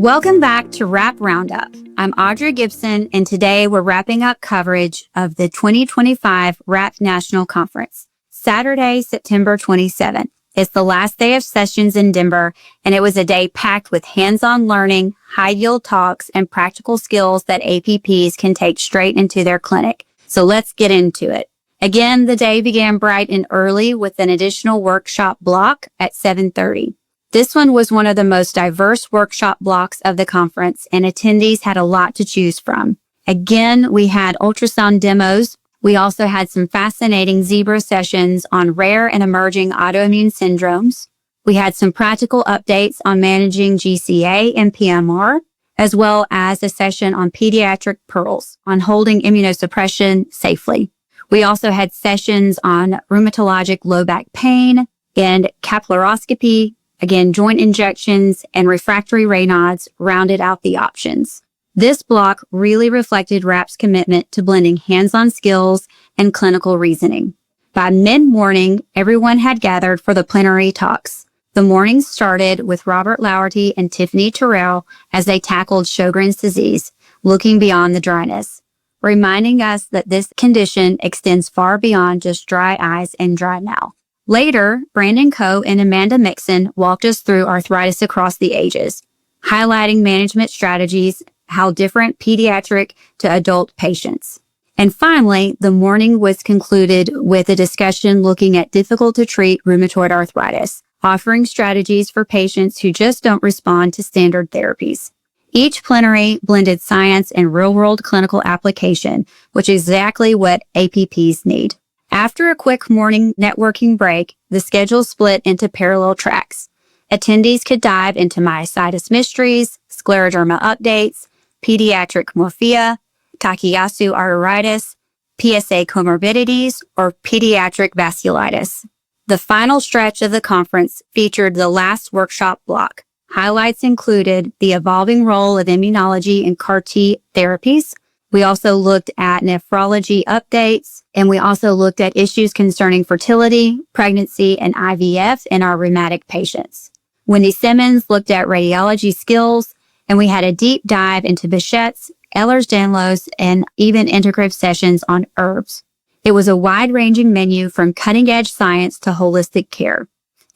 Welcome back to RhAPP Roundup. I'm Audrey Gibson, and today we're wrapping up coverage of the 2025 RhAPP National Conference, Saturday, September 27th. It's the last day of sessions in Denver, and it was a day packed with hands-on learning, high-yield talks, and practical skills that APPs can take straight into their clinic. So let's get into it. Again, the day began bright and early with an additional workshop block at 7:30. This one was one of the most diverse workshop blocks of the conference, and attendees had a lot to choose from. Again, we had ultrasound demos. We also had some fascinating zebra sessions on rare and emerging autoimmune syndromes. We had some practical updates on managing GCA and PMR, as well as a session on pediatric pearls on holding immunosuppression safely. We also had sessions on rheumatologic low back pain and caparoscopy. Again, joint injections and refractory Raynauds rounded out the options. This block really reflected RhAPP's commitment to blending hands-on skills and clinical reasoning. By mid-morning, everyone had gathered for the plenary talks. The morning started with Robert Laugherty and Tiffany Terrell as they tackled Sjögren's disease, looking beyond the dryness, reminding us that this condition extends far beyond just dry eyes and dry mouth. Later, Brandon Coe and Amanda Mixon walked us through arthritis across the ages, highlighting management strategies, how different pediatric to adult patients. And finally, the morning was concluded with a discussion looking at difficult to treat rheumatoid arthritis, offering strategies for patients who just don't respond to standard therapies. Each plenary blended science and real-world clinical application, which is exactly what APPs need. After a quick morning networking break, the schedule split into parallel tracks. Attendees could dive into myositis mysteries, scleroderma updates, pediatric morphea, Takayasu arteritis, PSA comorbidities, or pediatric vasculitis. The final stretch of the conference featured the last workshop block. Highlights included the evolving role of immunology in CAR-T therapies. We also looked at nephrology updates, and we also looked at issues concerning fertility, pregnancy, and IVF in our rheumatic patients. Wendy Simmons looked at radiology skills, and we had a deep dive into Behçet's, Ehlers-Danlos, and even integrative sessions on herbs. It was a wide-ranging menu from cutting-edge science to holistic care.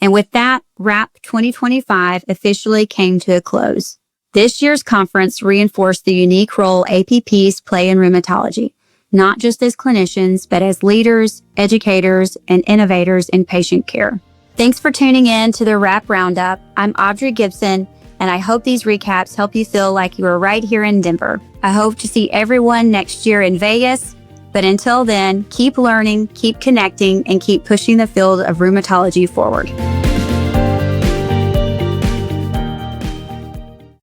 And with that, RhAPP 2025 officially came to a close. This year's conference reinforced the unique role APPs play in rheumatology, not just as clinicians, but as leaders, educators, and innovators in patient care. Thanks for tuning in to the RhAPP Roundup. I'm Audrey Gibson, and I hope these recaps help you feel like you are right here in Denver. I hope to see everyone next year in Vegas, but until then, keep learning, keep connecting, and keep pushing the field of rheumatology forward.